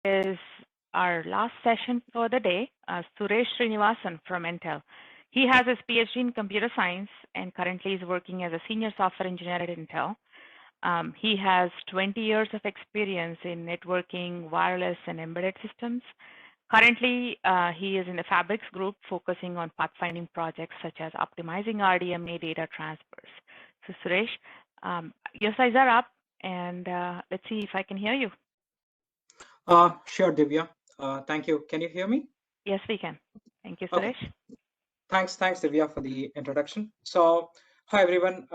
is our last session for the day, Suresh Srinivasan from Intel. He has his PhD in computer science and currently is working as a senior software engineer at Intel. He has 20 years of experience in networking, wireless, and embedded systems. Currently, he is in the Fabrics group focusing on pathfinding projects such as optimizing RDMA data transfers. So Suresh, your slides are up, and let's see if I can hear you. Sure, Divya. Thank you. Can you hear me? Yes, we can. Thank you, Suresh. Okay. Thanks, Divya, for the introduction. So, hi everyone.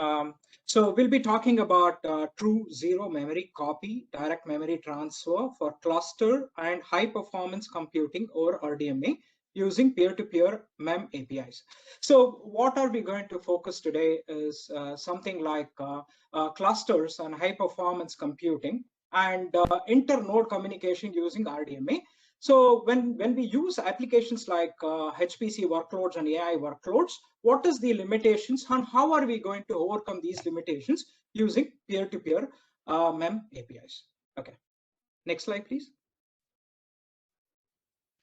So we'll be talking about true zero memory copy, direct memory transfer for cluster and high performance computing over RDMA using peer-to-peer MEM APIs. So what are we going to focus today is something like clusters and high performance computing and inter-node communication using RDMA. So when we use applications like HPC workloads and AI workloads, what is the limitations and how are we going to overcome these limitations using peer-to-peer MEM APIs? Okay, next slide, please.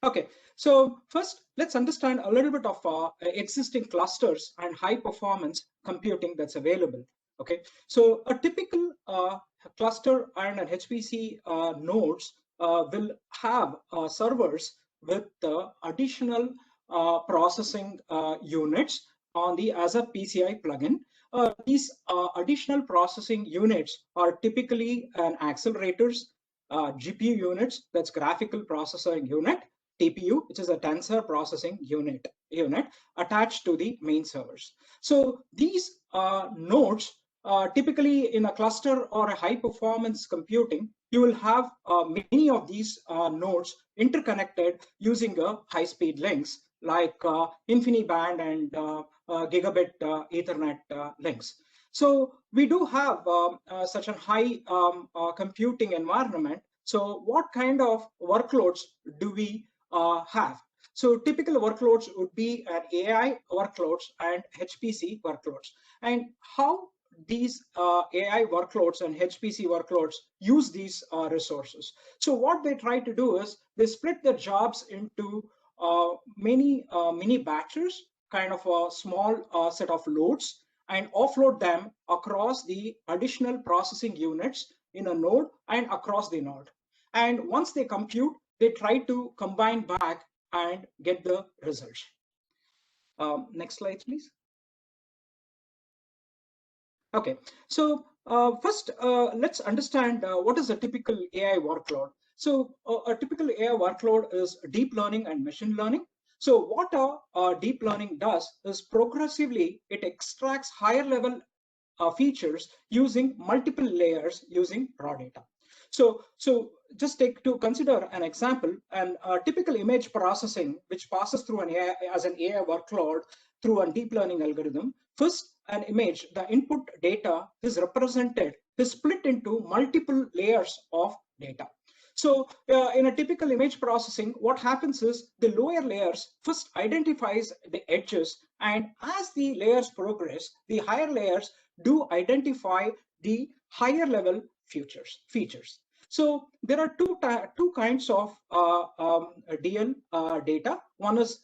Okay, so first let's understand a little bit of existing clusters and high performance computing that's available. Okay, so a typical cluster and an HPC nodes will have servers with additional processing units on the as a PCI plugin. These additional processing units are typically an accelerators, GPU units, that's graphical processing unit, TPU, which is a tensor processing unit attached to the main servers. So these nodes, typically in a cluster or a high performance computing, you will have many of these nodes interconnected using high speed links like InfiniBand and gigabit Ethernet links. So we do have such a high computing environment. So what kind of workloads do we have? So typical workloads would be an AI workloads and HPC workloads. And how these AI workloads and HPC workloads use these resources. So what they try to do is they split their jobs into many mini batches, kind of a small set of loads, and offload them across the additional processing units in a node and across the node. And once they compute, they try to combine back and get the results. Next slide, please. Okay, so first let's understand what is a typical AI workload. So a typical AI workload is deep learning and machine learning. So what deep learning does is progressively it extracts higher level features using multiple layers using raw data. So just take to consider an example, and typical image processing, which passes through an AI as an AI workload through a deep learning algorithm. First, an image, the input data is represented, is split into multiple layers of data. So in a typical image processing, what happens is the lower layers first identifies the edges, and as the layers progress, the higher layers do identify the higher level features. So there are two kinds of DL data. One is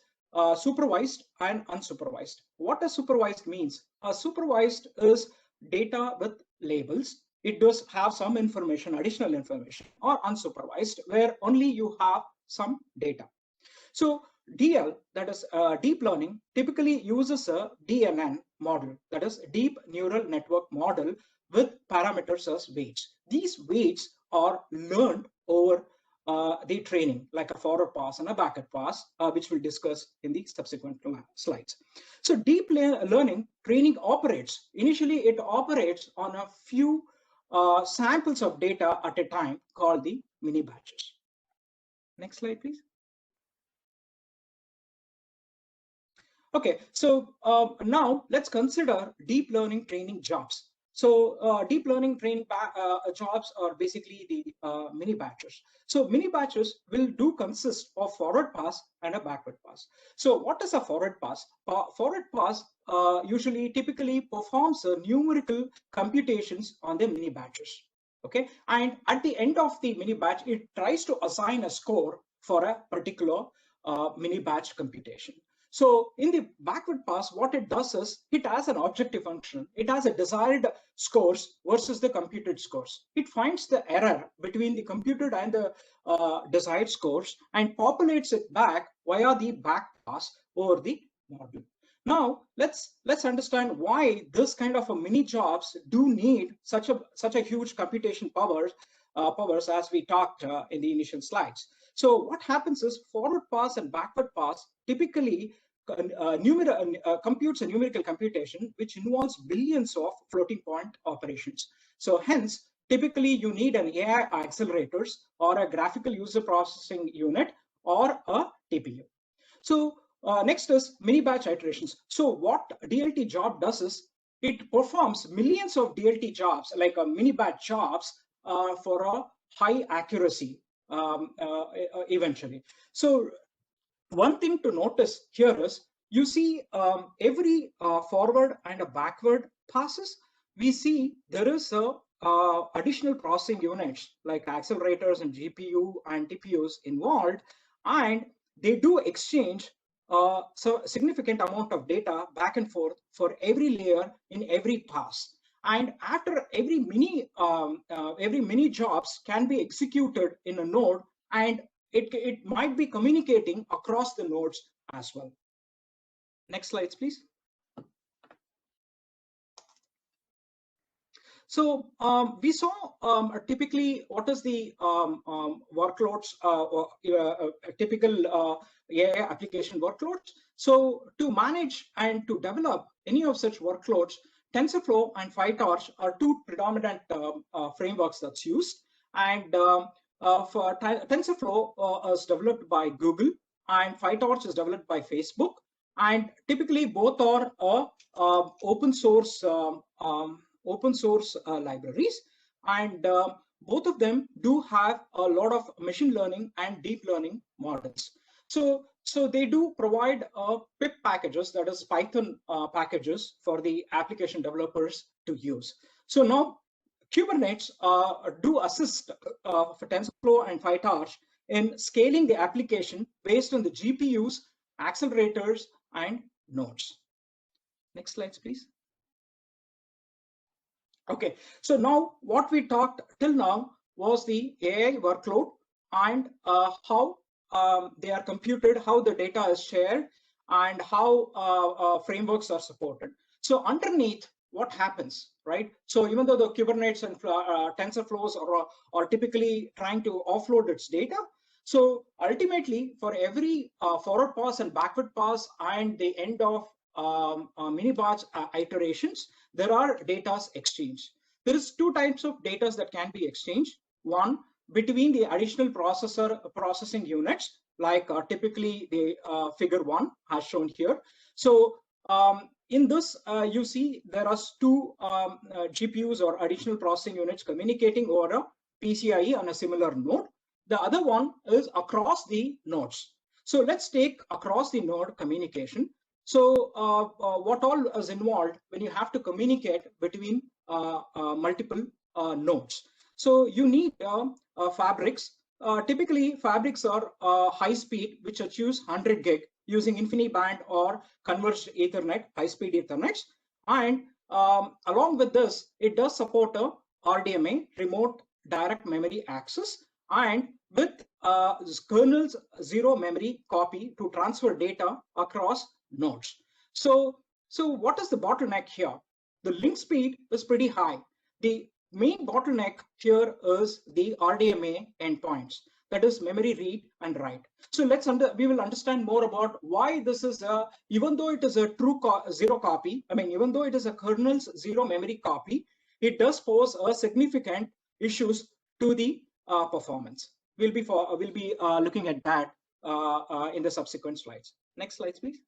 supervised and unsupervised. What a supervised means? Supervised is data with labels. It does have some information, additional information, or unsupervised, where only you have some data. So DL, that is deep learning, typically uses a DNN model, that is deep neural network model, with parameters as weights. These weights are learned over the training, like a forward pass and a backward pass, which we'll discuss in the subsequent slides. So deep learning training operates. Initially, it operates on a few samples of data at a time, called the mini batches. Next slide, please. Okay, so now let's consider deep learning training jobs. So deep learning training jobs are basically the mini batches. So mini batches will do consist of forward pass and a backward pass. So what is a forward pass? Forward pass usually typically performs numerical computations on the mini batches. Okay, and at the end of the mini batch, it tries to assign a score for a particular mini batch computation. So in the backward pass, what it does is it has an objective function. It has a desired scores versus the computed scores. It finds the error between the computed and the desired scores and populates it back via the back pass over the model. Now let's understand why this kind of a mini jobs do need such a huge computation powers as we talked in the initial slides. So what happens is forward pass and backward pass typically computes a numerical computation which involves billions of floating point operations. So hence, typically you need an AI accelerators or a graphical user processing unit or a TPU. So next is mini batch iterations. So what DLT job does is it performs millions of DLT jobs, like a mini batch jobs for a high accuracy eventually. So one thing to notice here is you see every forward and a backward passes, we see there is a additional processing units like accelerators and GPU and TPUs involved, and they do exchange so significant amount of data back and forth for every layer in every pass. And after every mini jobs can be executed in a node, and it might be communicating across the nodes as well. Next slides, please. So we saw typically what is the workloads, typical AI application workloads. So to manage and to develop any of such workloads, TensorFlow and PyTorch are two predominant frameworks that's used. And for TensorFlow is developed by Google, and PyTorch is developed by Facebook. And typically both are open source libraries, and both of them do have a lot of machine learning and deep learning models. So they do provide pip packages, that is Python packages for the application developers to use. So now Kubernetes do assist for TensorFlow and PyTorch in scaling the application based on the GPUs, accelerators, and nodes. Next slides, please. Okay, so now what we talked till now was the AI workload and how they are computed, how the data is shared, and how frameworks are supported. So underneath, what happens, right? So even though the Kubernetes and TensorFlows are typically trying to offload its data, so ultimately for every forward pass and backward pass and the end of mini batch iterations, there are data exchanged. There is two types of data that can be exchanged. One, between the additional processing units, like typically the figure 1 has shown here. So in this, you see there are two GPUs or additional processing units communicating over a PCIe on a similar node. The other one is across the nodes. So let's take across the node communication. So what all is involved when you have to communicate between multiple nodes? So you need fabrics. Typically, fabrics are high speed, which achieves 100 gig using InfiniBand or converged Ethernet, high-speed Ethernets. And along with this, it does support a RDMA, remote direct memory access, and with kernel's zero memory copy to transfer data across nodes. So what is the bottleneck here? The link speed is pretty high. The main bottleneck here is the RDMA endpoints, that is memory read and write. So we will understand more about why this is even though it is a true zero copy, even though it is a kernel's zero memory copy, it does pose a significant issues to the performance. We'll be looking at that in the subsequent slides. Next slides, please.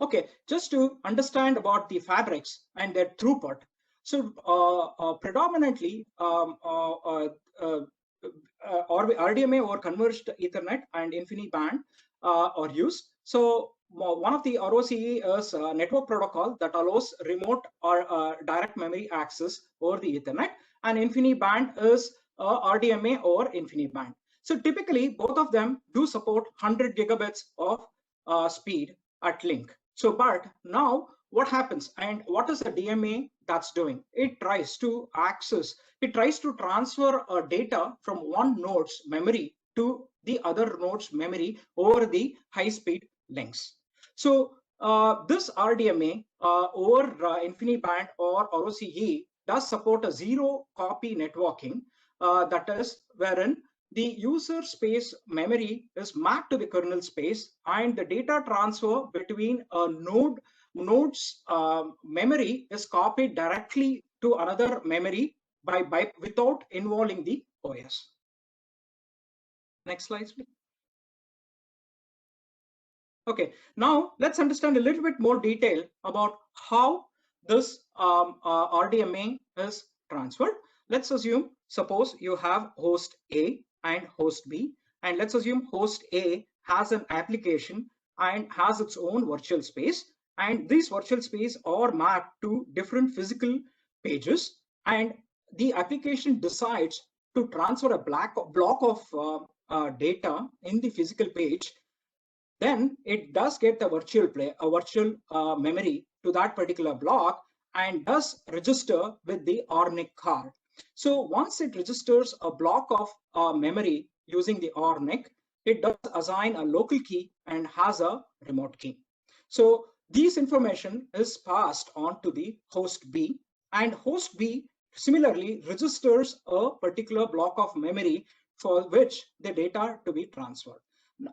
Okay, just to understand about the fabrics and their throughput. So predominantly RDMA or converged Ethernet and InfiniBand are used. So one of the ROCE is a network protocol that allows remote or direct memory access over the Ethernet, and InfiniBand is RDMA or InfiniBand. So typically, both of them do support 100 gigabits of speed at link. So, but now what happens, and what is the DMA that's doing? It tries to transfer data from one node's memory to the other node's memory over the high-speed links. So this RDMA over InfiniBand or ROCE does support a zero copy networking, that is wherein the user space memory is mapped to the kernel space, and the data transfer between a node's memory is copied directly to another memory without involving the OS. Next slide, please. Okay, now let's understand a little bit more detail about how this RDMA is transferred. Let's assume, suppose you have host A and host B, and let's assume host A has an application and has its own virtual space, and these virtual space are mapped to different physical pages, and the application decides to transfer a block of data in the physical page. Then it does get a virtual memory to that particular block and does register with the ORNIC card. So once it registers a block of memory using the ORNIC, it does assign a local key and has a remote key. So this information is passed on to the host B, and host B similarly registers a particular block of memory for which the data to be transferred.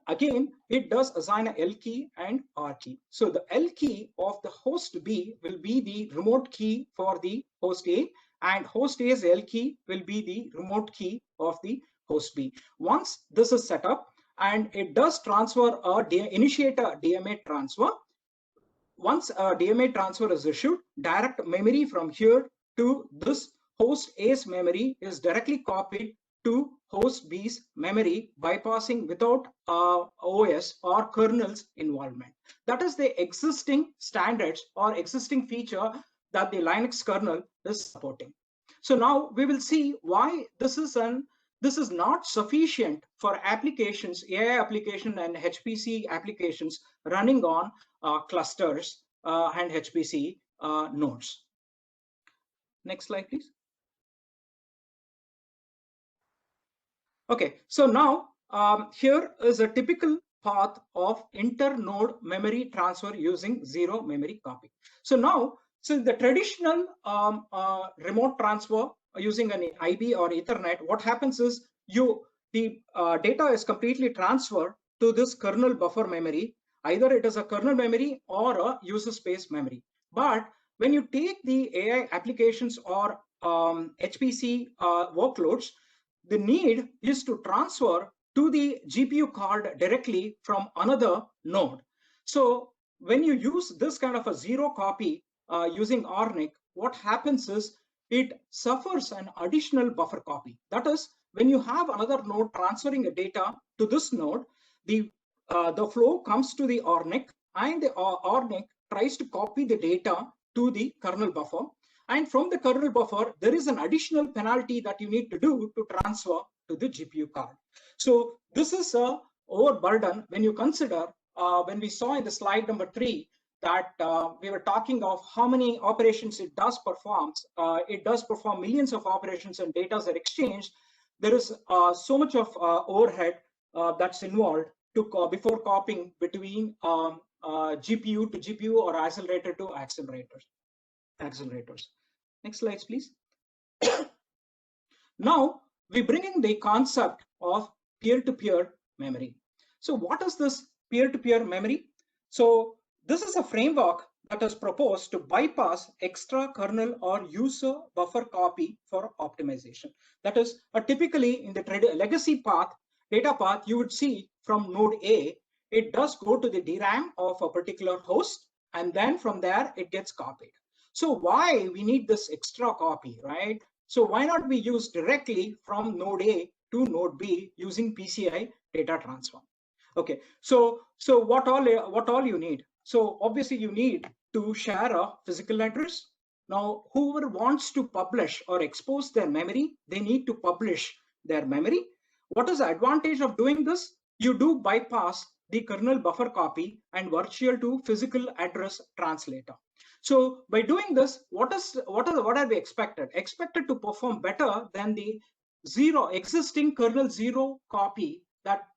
Again, it does assign a L key and R key. So the L key of the host B will be the remote key for the host A, and host A's L key will be the remote key of the host B. Once this is set up, and it does transfer initiate a DMA transfer. Once a DMA transfer is issued, direct memory from here to this host A's memory is directly copied to host B's memory, bypassing without OS or kernel's involvement. That is the existing standards or existing feature that the Linux kernel is supporting. So now we will see why this is not sufficient for applications, AI application and HPC applications running on clusters and HPC nodes. Next slide, please. Okay, so now here is a typical path of inter-node memory transfer using zero memory copy. So now, the traditional remote transfer using an IB or Ethernet, what happens is the data is completely transferred to this kernel buffer memory. Either it is a kernel memory or a user space memory. But when you take the AI applications or HPC workloads, the need is to transfer to the GPU card directly from another node. So when you use this kind of a zero copy using ORNIC, what happens is it suffers an additional buffer copy. That is, when you have another node transferring a data to this node, the flow comes to the ORNIC, and the ORNIC tries to copy the data to the kernel buffer. And from the kernel buffer, there is an additional penalty that you need to do to transfer to the GPU card. So this is a overburden when you consider, when we saw in the slide number 3, that we were talking of how many operations it does perform. It does perform millions of operations and data are exchanged. There is so much of overhead that's involved before copying between GPU to GPU or accelerator to accelerators. Next slides, please. Now we bring in the concept of peer-to-peer memory. So what is this peer-to-peer memory? So this is a framework that is proposed to bypass extra kernel or user buffer copy for optimization. That is, typically in the legacy path, data path, you would see from node A, it does go to the DRAM of a particular host, and then from there it gets copied. So why we need this extra copy, right? So why not we use directly from node A to node B using PCI data transfer? Okay, so what all you need? So obviously you need to share a physical address. Now, whoever wants to publish or expose their memory, they need to publish their memory. What is the advantage of doing this? You do bypass the kernel buffer copy and virtual to physical address translator. So by doing this, what are we expected? Expected to perform better than the existing kernel zero copy that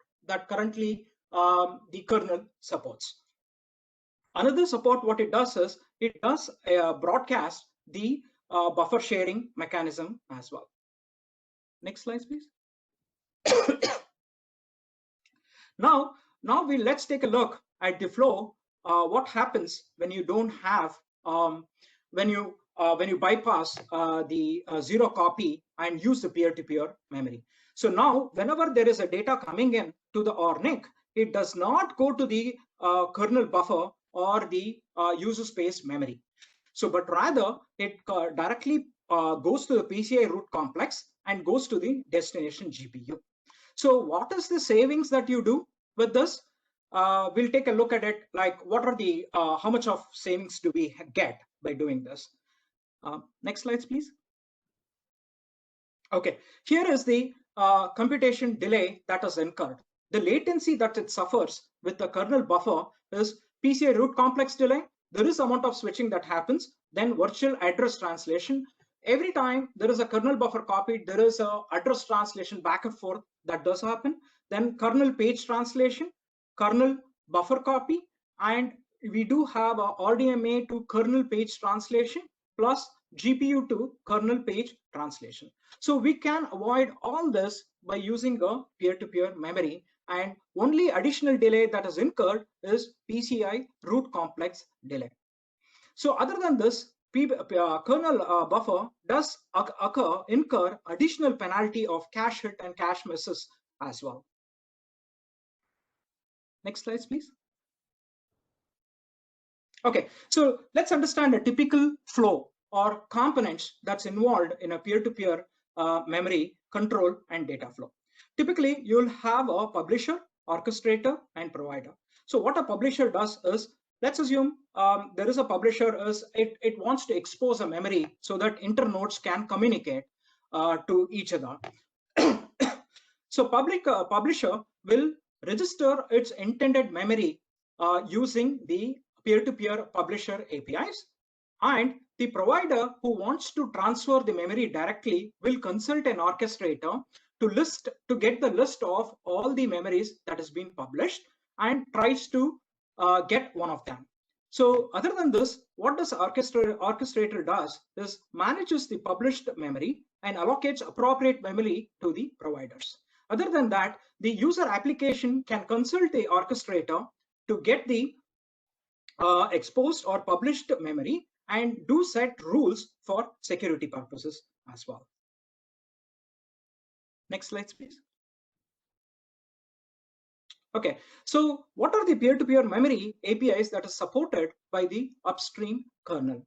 currently the kernel supports. Another support, what it does is it does broadcast the buffer sharing mechanism as well. Next slide, please. Now let's take a look at the flow. What happens when you don't have when you bypass the zero copy and use the peer-to-peer memory. So now, whenever there is a data coming in to the ORNIC, it does not go to the kernel buffer or the user space memory. So, but rather it directly goes to the PCI root complex and goes to the destination GPU. So what is the savings that you do with this? We'll take a look at it, like what are the, how much of savings do we get by doing this? Next slides, please. Okay, here is the computation delay that is incurred. The latency that it suffers with the kernel buffer is PCI root complex delay. There is amount of switching that happens, then virtual address translation. Every time there is a kernel buffer copied, there is a address translation back and forth that does happen. Then kernel page translation, kernel buffer copy, and we do have a RDMA to kernel page translation plus GPU to kernel page translation. So we can avoid all this by using a peer-to-peer memory, and only additional delay that is incurred is PCI root complex delay. So other than this, kernel buffer does incur additional penalty of cache hit and cache misses as well. Next slides, please. Okay, so let's understand a typical flow or components that's involved in a peer-to-peer memory control and data flow. Typically, you'll have a publisher, orchestrator, and provider. So what a publisher does is, let's assume there is a publisher, it wants to expose a memory so that internodes can communicate to each other. So publisher will register its intended memory using the peer-to-peer publisher APIs, and the provider who wants to transfer the memory directly will consult an orchestrator to get the list of all the memories that has been published and tries to get one of them. So other than this, what this orchestrator does is manages the published memory and allocates appropriate memory to the providers. Other than that, the user application can consult the orchestrator to get the exposed or published memory and do set rules for security purposes as well. Next slide, please. Okay, so what are the peer-to-peer memory APIs that is supported by the Upstream kernel?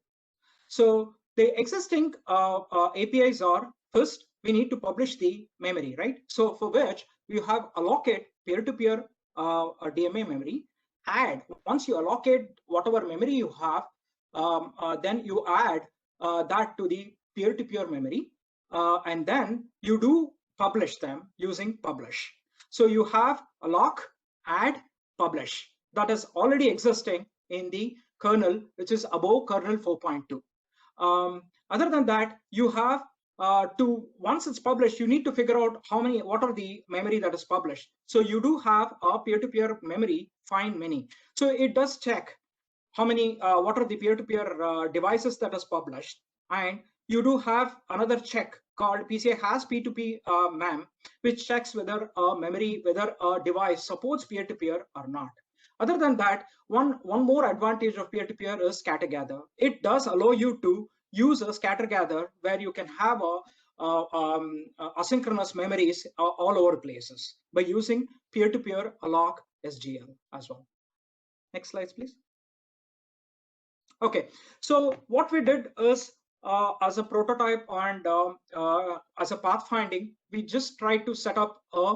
So the existing APIs are, first, we need to publish the memory, right? So for which you have allocate peer-to-peer DMA memory. Add, once you allocate whatever memory you have, then you add that to the peer-to-peer memory, and then you do publish them using publish. So you have alloc, add, publish that is already existing in the kernel, which is above kernel 4.2. Other than that, you have once it's published, you need to figure out what are the memory that is published. So you do have a peer-to-peer memory find many. So it does check how many, what are the peer-to-peer devices that is published. And you do have another check called PCI has P2P MEM, which checks whether a device supports peer-to-peer or not. Other than that, one more advantage of peer-to-peer is scatter gather. It does allow you to use a scatter gather where you can have asynchronous memories all over places by using peer-to-peer alloc SGL as well. Next slides, please. Okay, so what we did is as a prototype and as a pathfinding, we just tried to set up a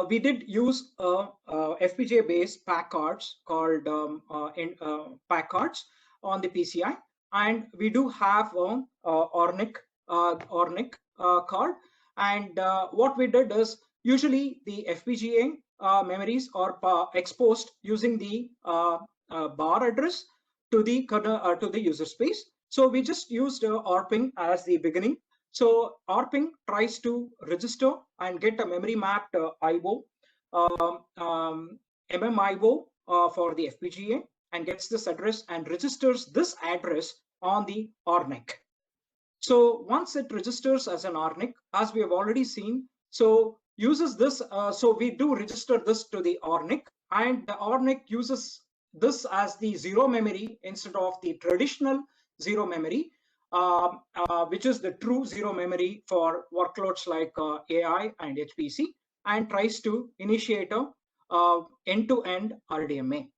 we did use FPGA-based pack cards called pack cards on the PCI, and we do have ORNIC card. And what we did is usually the FPGA memories are exposed using the bar address to the to the user space. So we just used ORPing as the beginning. So RPing tries to register and get a memory mapped IO, MMIO for the FPGA, and gets this address and registers this address on the ORNIC. So once it registers as an ORNIC, as we have already seen, so uses this, so we do register this to the ORNIC, and the ORNIC uses this as the zero memory instead of the traditional zero memory, which is the true zero memory for workloads like AI and HPC, and tries to initiate a end-to-end RDMA.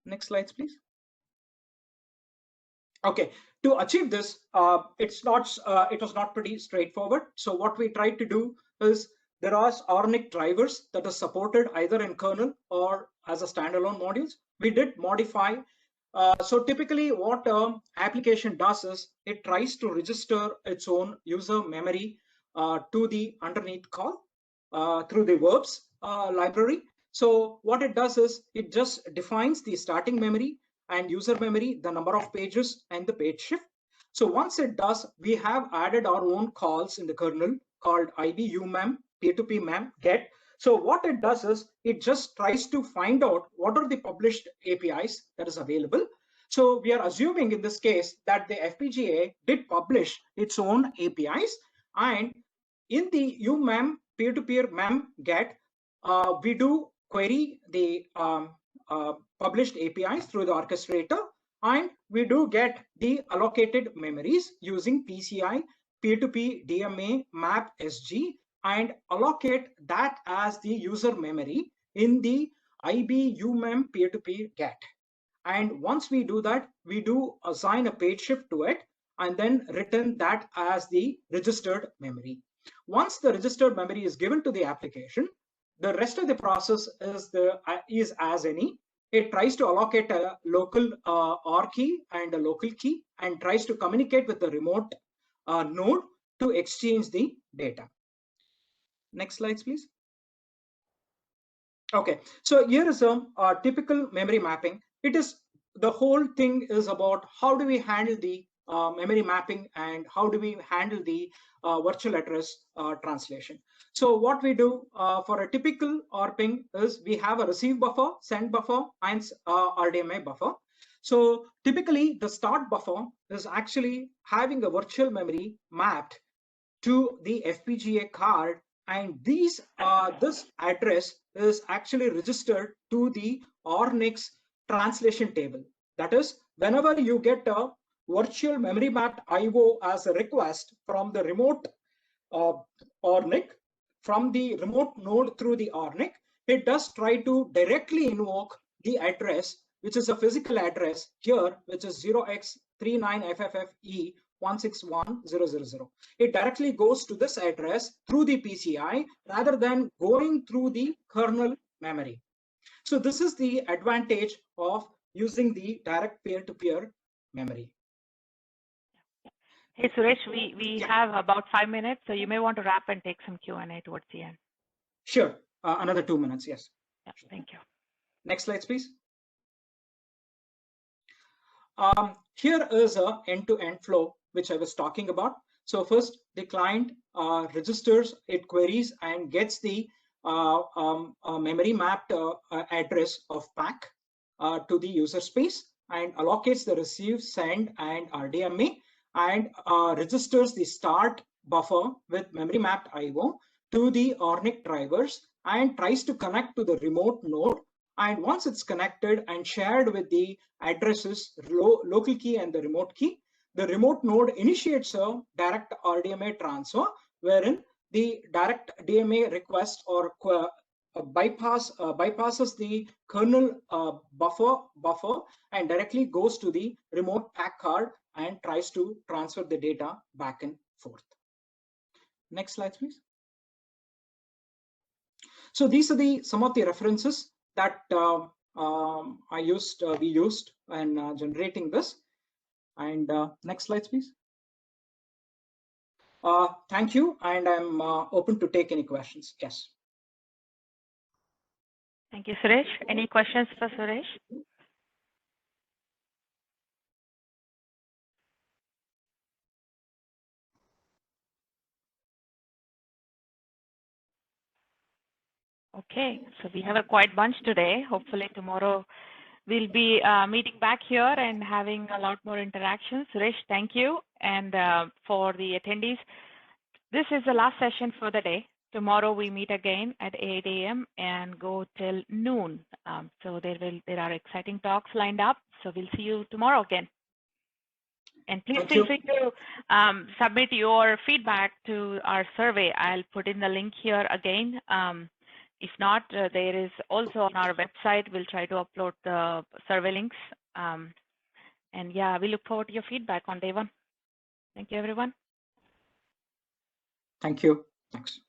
Next slides, please. Okay, to achieve this, it was not pretty straightforward. So what we tried to do is there are ORNIC drivers that are supported either in kernel or as a standalone modules. We did modify. So typically what application does is it tries to register its own user memory to the underneath call through the verbs library. So what it does is it just defines the starting memory and user memory, the number of pages and the page shift. So once it does, we have added our own calls in the kernel called IBUMEM, P2P mem get. So what it does is it just tries to find out what are the published APIs that is available. So we are assuming in this case that the FPGA did publish its own APIs, and in the UMEM peer-to-peer mem get, we do query the published APIs through the orchestrator, and we do get the allocated memories using PCI P2P DMA map SG, and allocate that as the user memory in the IBUMEM peer-to-peer get. And once we do that, we do assign a page shift to it and then return that as the registered memory. Once the registered memory is given to the application, the rest of the process is as any. It tries to allocate a local R key and a local key and tries to communicate with the remote node to exchange the data. Next slides, please. Okay, so here is a typical memory mapping. It is, the whole thing is about how do we handle the memory mapping and how do we handle the virtual address translation. So what we do for a typical ORPing is we have a receive buffer, send buffer, and RDMA buffer. So typically the start buffer is actually having a virtual memory mapped to the FPGA card, and this address is actually registered to the ORNIC's translation table. That is, whenever you get a virtual memory mapped IO as a request from the remote ORNIC, from the remote node through the ORNIC, it does try to directly invoke the address, which is a physical address here, which is 0x39FFE161000. It directly goes to this address through the PCI rather than going through the kernel memory. So this is the advantage of using the direct peer-to-peer memory. Hey, Suresh, we have about 5 minutes, so you may want to wrap and take some Q&A towards the end. Sure, another 2 minutes, yes. Yeah, thank you. Next slides, please. Here is a end-to-end flow, which I was talking about. So first, the client registers, it queries and gets the memory mapped address of pack to the user space and allocates the receive, send, and RDMA, and registers the start buffer with memory mapped IO to the ORNIC drivers and tries to connect to the remote node. And once it's connected and shared with the addresses, local key and the remote key, the remote node initiates a direct RDMA transfer, wherein the direct DMA request or bypasses the kernel buffer and directly goes to the remote pack card and tries to transfer the data back and forth. Next slide, please. So these are some of the references that we used in generating this. And next slide, please. Thank you, and I'm open to take any questions. Yes. Thank you, Suresh. Any questions for Suresh? Okay, so we have a quite bunch today. Hopefully tomorrow we'll be meeting back here and having a lot more interactions. Suresh, thank you. And for the attendees, this is the last session for the day. Tomorrow we meet again at 8 a.m. and go till noon. So there are exciting talks lined up. So we'll see you tomorrow again. And please feel free to submit your feedback to our survey. I'll put in the link here again. If not, there is also on our website. We'll try to upload the survey links. And yeah, we look forward to your feedback on day one. Thank you, everyone. Thank you. Thanks.